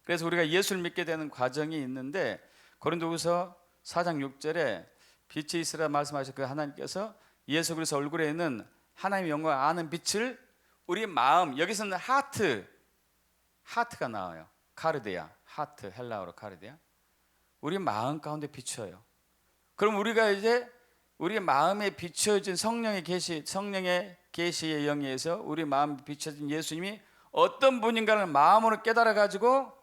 그래서 우리가 예수를 믿게 되는 과정이 있는데 고린도후서 4장 6절에 빛이 있으라 말씀하신 그 하나님께서 예수 그리스도 얼굴에 있는 하나님의 영광을 아는 빛을 우리 마음, 여기서는 하트가 나와요. 카르데야, 하트, 헬라어로 카르데야. 우리 마음 가운데 비춰요. 그럼 우리가 이제 우리 마음에 비춰진 성령의 계시의 영에서 우리 마음에 비춰진 예수님이 어떤 분인가를 마음으로 깨달아 가지고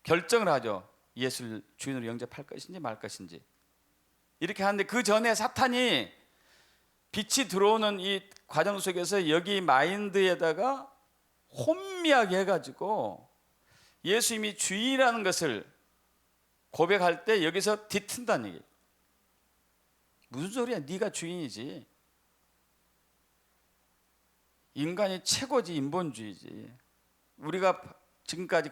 결정을 하죠. 예수를 주인으로 영접할 것인지 말 것인지. 이렇게 하는데 그 전에 사탄이 빛이 들어오는 이 과정 속에서 여기 마인드에다가 혼미하게 해가지고 예수님이 주인이라는 것을 고백할 때 여기서 뒤튼다는 얘기예요. 무슨 소리야? 네가 주인이지. 인간이 최고지. 인본주의지. 우리가 지금까지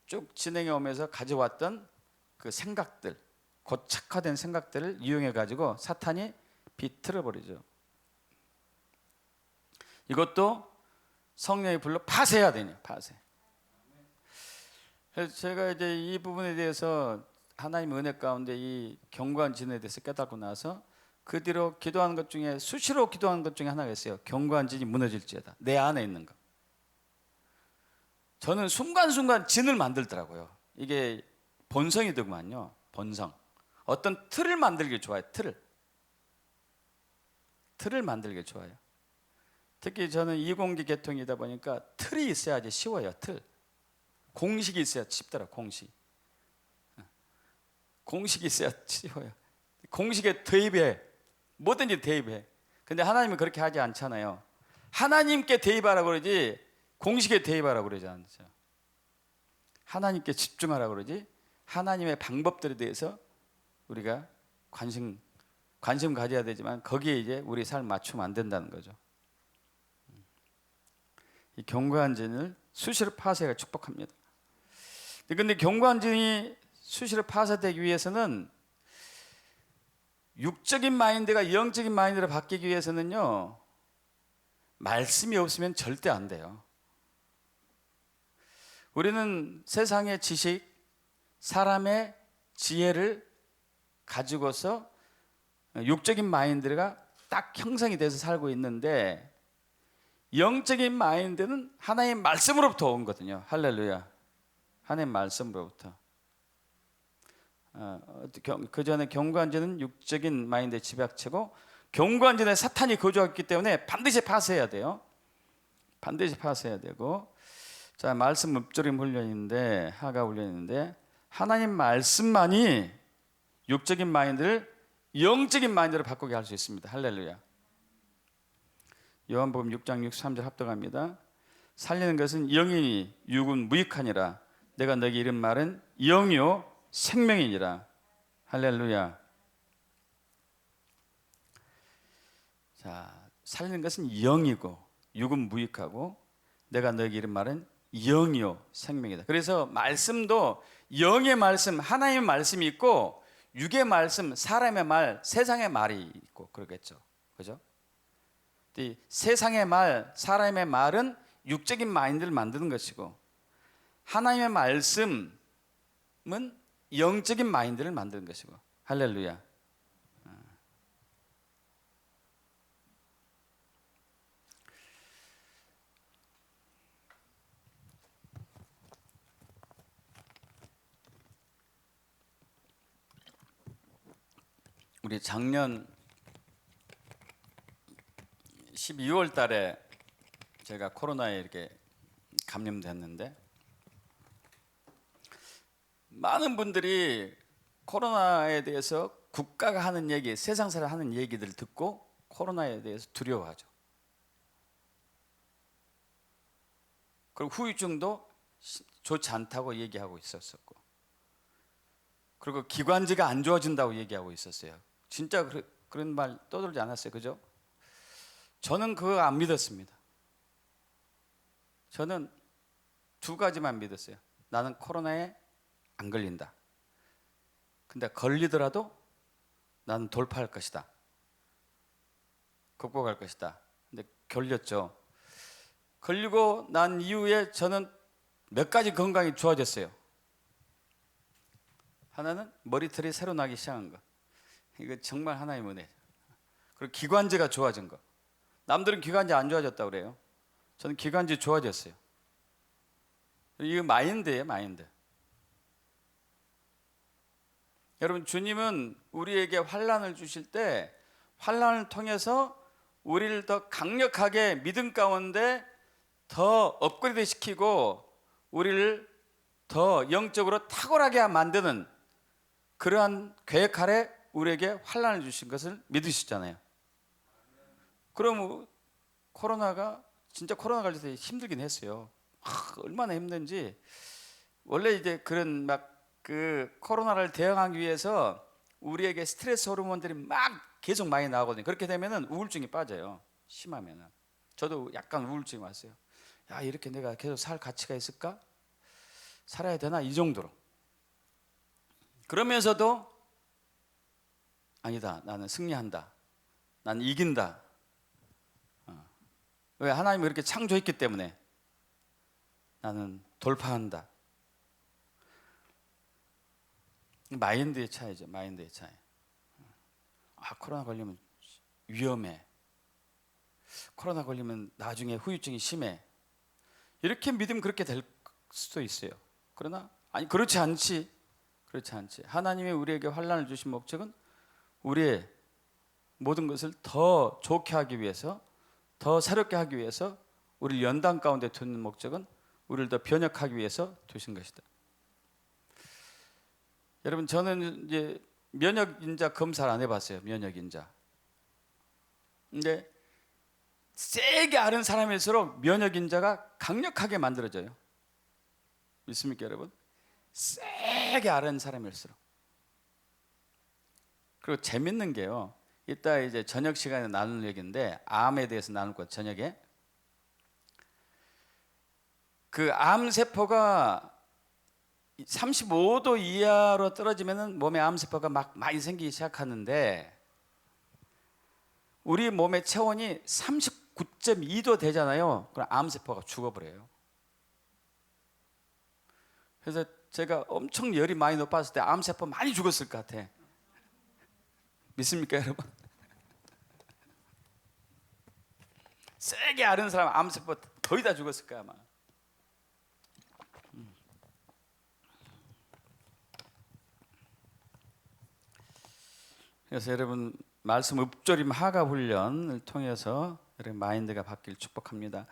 쭉 진행해 오면서 가져왔던 그 생각들, 고착화된 생각들을 이용해 가지고 사탄이 비틀어 버리죠. 이것도 성령의 불로 파쇄해야 되냐, 파쇄. 그래서 제가 이제 이 부분에 대해서 하나님의 은혜 가운데 이 경고한 진에 대해서 깨닫고 나서 그 뒤로 기도하는 것 중에 수시로 기도하는 것 중에 하나가 있어요. 경고한 진이 무너질지어다. 내 안에 있는 거. 저는 순간순간 진을 만들더라고요. 이게 본성이더구만요. 본성. 어떤 틀을 만들기 좋아해요. 틀을 만들기 좋아해요. 특히 저는 이공계 계통이다 보니까 틀이 있어야지 쉬워요. 틀. 공식이 있어야 쉽더라고요. 공식이 있어야 쉬워요. 공식에 대입해. 뭐든지 대입해. 근데 하나님은 그렇게 하지 않잖아요. 하나님께 대입하라고 그러지 공식에 대입하라고 그러지 않죠. 하나님께 집중하라고 그러지 하나님의 방법들에 대해서 우리가 관심 가져야 되지만 거기에 이제 우리 삶 맞추면 안 된다는 거죠. 이 경고한 진을 수시로 파쇄가 축복합니다. 그런데 경고한 진이 수시로 파쇄되기 위해서는 육적인 마인드가 영적인 마인드로 바뀌기 위해서는요, 말씀이 없으면 절대 안 돼요. 우리는 세상의 지식, 사람의 지혜를 가지고서 육적인 마인드가 딱 형성이 돼서 살고 있는데 영적인 마인드는 하나님의 말씀으로부터 온 거거든요. 할렐루야. 하나님의 말씀으로부터. 그 전에 경고한지는 육적인 마인드의 집약체고 경고한지는 사탄이 거주했기 때문에 반드시 파쇄해야 돼요. 반드시 파쇄해야 되고, 자, 말씀 읊조림 훈련인데, 하가 훈련인데, 하나님 말씀만이 육적인 마인드를 영적인 마인드로 바꾸게 할 수 있습니다. 할렐루야. 요한복음 6장 63절 합독합니다. 살리는 것은 영이니 육은 무익하니라. 내가 너에게 이른 말은 영이요 생명이니라. 할렐루야. 자, 살리는 것은 영이고 육은 무익하고 내가 너에게 이른 말은 영이요 생명이다. 그래서 말씀도 영의 말씀, 하나님의 말씀이 있고 육의 말씀, 사람의 말, 세상의 말이 있고 그러겠죠. 그죠? 이 세상의 말, 사람의 말은 육적인 마인드를 만드는 것이고 하나님의 말씀은 영적인 마인드를 만드는 것이고. 할렐루야. 우리 작년 12월 달에 제가 코로나에 이렇게 감염됐는데 많은 분들이 코로나에 대해서 국가가 하는 얘기, 세상 사람 하는 얘기들을 듣고 코로나에 대해서 두려워하죠. 그리고 후유증도 좋지 않다고 얘기하고 있었고, 그리고 기관지가 안 좋아진다고 얘기하고 있었어요. 진짜 그런 말 떠들지 않았어요, 그죠? 저는 그거 안 믿었습니다. 저는 두 가지만 믿었어요. 나는 코로나에 안 걸린다. 근데 걸리더라도 나는 돌파할 것이다. 극복할 것이다. 근데 걸렸죠. 걸리고 난 이후에 저는 몇 가지 건강이 좋아졌어요. 하나는 머리털이 새로 나기 시작한 거. 이거 정말 하나의 은혜. 그리고 기관지가 좋아진 거. 남들은 기관지 안 좋아졌다고 그래요. 저는 기관지 좋아졌어요. 이거 마인드예요, 마인드. 여러분, 주님은 우리에게 환난을 주실 때 환난을 통해서 우리를 더 강력하게 믿음 가운데 더 업그레이드 시키고 우리를 더 영적으로 탁월하게 만드는 그러한 계획 아래 우리에게 환난을 주신 것을 믿으시잖아요. 그럼 코로나가 진짜 코로나 걸릴 때 힘들긴 했어요. 얼마나 힘든지. 원래 이제 그런 막 그 코로나를 대응하기 위해서 우리에게 스트레스 호르몬들이 막 계속 많이 나오거든요. 그렇게 되면은 우울증이 빠져요. 심하면은. 저도 약간 우울증이 왔어요. 야, 이렇게 내가 계속 살 가치가 있을까? 살아야 되나? 이 정도로. 그러면서도 아니다. 나는 승리한다. 나는 이긴다. 왜? 하나님이 그렇게 창조했기 때문에 나는 돌파한다. 마인드의 차이죠. 마인드의 차이. 코로나 걸리면 위험해. 코로나 걸리면 나중에 후유증이 심해. 이렇게 믿으면 그렇게 될 수도 있어요. 그러나 아니, 그렇지 않지. 그렇지 않지. 하나님이 우리에게 환난을 주신 목적은 우리의 모든 것을 더 좋게 하기 위해서, 더 새롭게 하기 위해서, 우리를 연단 가운데 두는 목적은 우리를 더 변혁하기 위해서 두신 것이다. 여러분, 저는 이제 면역인자 검사를 안 해봤어요. 면역인자. 근데 세게 앓은 사람일수록 면역인자가 강력하게 만들어져요. 믿습니까, 여러분? 세게 앓은 사람일수록. 그리고 재밌는 게요. 이따 이제 저녁 시간에 나눌 얘기인데 암에 대해서 나눌 거예요. 저녁에. 그 암세포가 35도 이하로 떨어지면은 몸에 암세포가 막 많이 생기기 시작하는데 우리 몸의 체온이 39.2도 되잖아요. 그럼 암세포가 죽어버려요. 그래서 제가 엄청 열이 많이 높았을 때 암세포 많이 죽었을 것 같아. 믿습니까, 여러분? 세게 앓은 사람 암세포 거의 다 죽었을 거야, 아마. 그래서 여러분, 말씀 읊조림 하가 훈련을 통해서 여러분 마인드가 바뀔 축복합니다.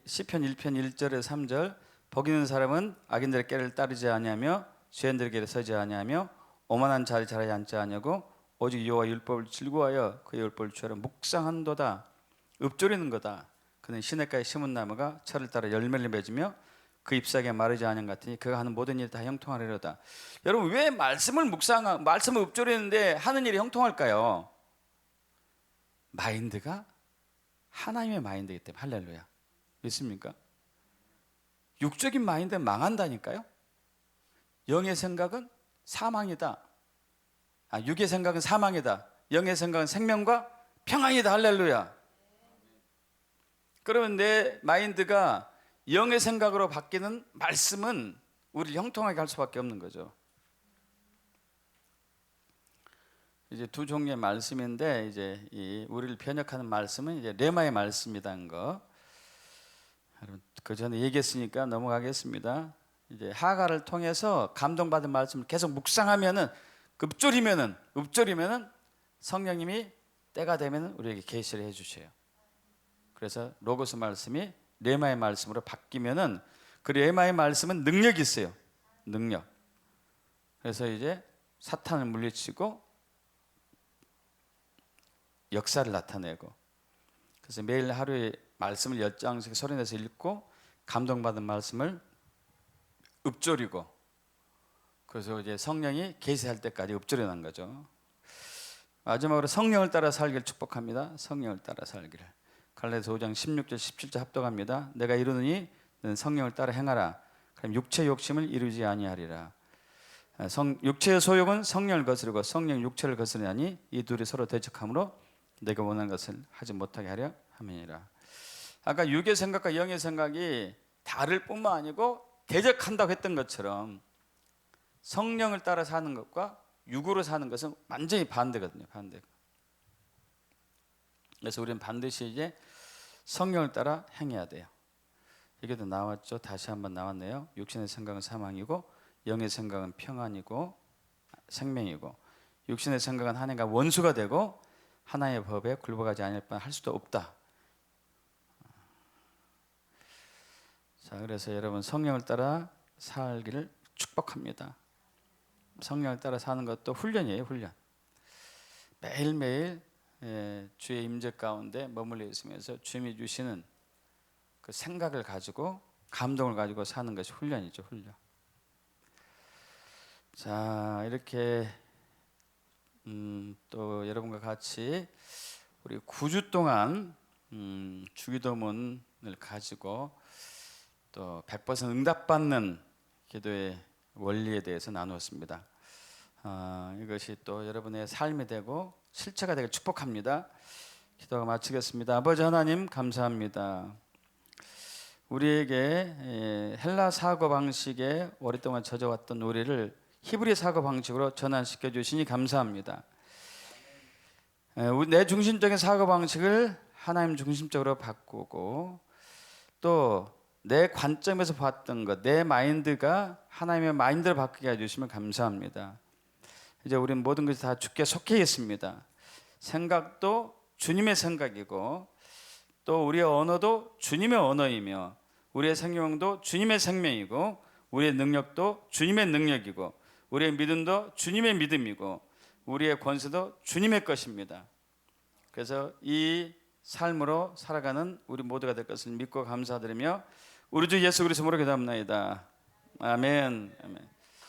시편 1편 1절에서 3절. 복 있는 사람은 악인들의 꾀를 따르지 아니하며 죄인들의 길에 서지 아니하며 오만한 자리 자리에 앉지 아니하고 오직 여호와 율법을 즐거워하여 그의 율법을 주하러 묵상한도다. 읊조리는 거다. 그는 시냇가에 심은 나무가 철을 따라 열매를 맺으며 그 잎사귀가 마르지 않은 것 같으니 그가 하는 모든 일이 다 형통하리로다. 여러분, 왜 말씀을 읊조리는데 하는 일이 형통할까요? 마인드가 하나님의 마인드이기 때문에. 할렐루야. 믿습니까? 육적인 마인드는 망한다니까요. 영의 생각은 사망이다. 육의 생각은 사망이다. 영의 생각은 생명과 평안이다. 할렐루야. 그러면 내 마인드가 영의 생각으로 바뀌는 말씀은 우리를 형통하게 할 수밖에 없는 거죠. 이제 두 종류의 말씀인데, 이제 이 우리를 변혁하는 말씀은 이제 레마의 말씀이라는 거. 여러분, 그 전에 얘기했으니까 넘어가겠습니다. 이제 하가를 통해서 감동받은 말씀을 계속 묵상하면은, 읊조리면은 성령님이 때가 되면은 우리에게 계시를 해주셔요. 그래서 로고스 말씀이 레마의 말씀으로 바뀌면은 그 레마의 말씀은 능력이 있어요. 능력. 그래서 이제 사탄을 물리치고 역사를 나타내고, 그래서 매일 하루에 말씀을 10장씩 소리내서 읽고 감동받은 말씀을 읊조리고, 그래서 이제 성령이 계시할 때까지 읊조려난 거죠. 마지막으로 성령을 따라 살기를 축복합니다. 성령을 따라 살기를. 갈라디아서 5장 16절 17절 합독합니다. 내가 이르노니 너는 성령을 따라 행하라. 그럼 육체의 욕심을 이루지 아니하리라. 육체의 소욕은 성령을 거스르고 성령 육체를 거스르냐니 이 둘이 서로 대적하므로 내가 원하는 것을 하지 못하게 하려 함이니라. 아까 육의 생각과 영의 생각이 다를 뿐만 아니고 대적한다고 했던 것처럼 성령을 따라 사는 것과 육으로 사는 것은 완전히 반대거든요. 반대. 그래서 우리는 반드시 이제 성령을 따라 행해야 돼요. 이게도 나왔죠. 다시 한번 나왔네요. 육신의 생각은 사망이고 영의 생각은 평안이고 생명이고, 육신의 생각은 하나님과 원수가 되고 하나님의 법에 굴복하지 않을 뻔 할 수도 없다. 자, 그래서 여러분, 성령을 따라 살기를 축복합니다. 성령을 따라 사는 것도 훈련이에요. 훈련. 매일매일 주의 임재 가운데 머물러 있으면서 주님이 주시는 그 생각을 가지고, 감동을 가지고 사는 것이 훈련이죠. 훈련. 자, 이렇게 또 여러분과 같이 우리 9주 동안 주기도문을 가지고 또 100% 응답받는 기도의 원리에 대해서 나누었습니다. 이것이 또 여러분의 삶이 되고 실체가 되길 축복합니다. 기도가 마치겠습니다. 아버지 하나님, 감사합니다. 우리에게 헬라 사고방식에 오랫동안 젖어왔던 우리를 히브리 사고방식으로 전환시켜 주시니 감사합니다. 내 중심적인 사고방식을 하나님 중심적으로 바꾸고, 또 내 관점에서 봤던 것, 내 마인드가 하나님의 마인드를 바꾸게 해주시면 감사합니다. 이제 우리는 모든 것이 다 주께 속해 있습니다. 생각도 주님의 생각이고, 또 우리의 언어도 주님의 언어이며, 우리의 생명도 주님의 생명이고, 우리의 능력도 주님의 능력이고, 우리의 믿음도 주님의 믿음이고, 우리의 권세도 주님의 것입니다. 그래서 이 삶으로 살아가는 우리 모두가 될 것을 믿고 감사드리며 우리 주 예수 그리스도로 기도합나이다. 아멘. 아멘.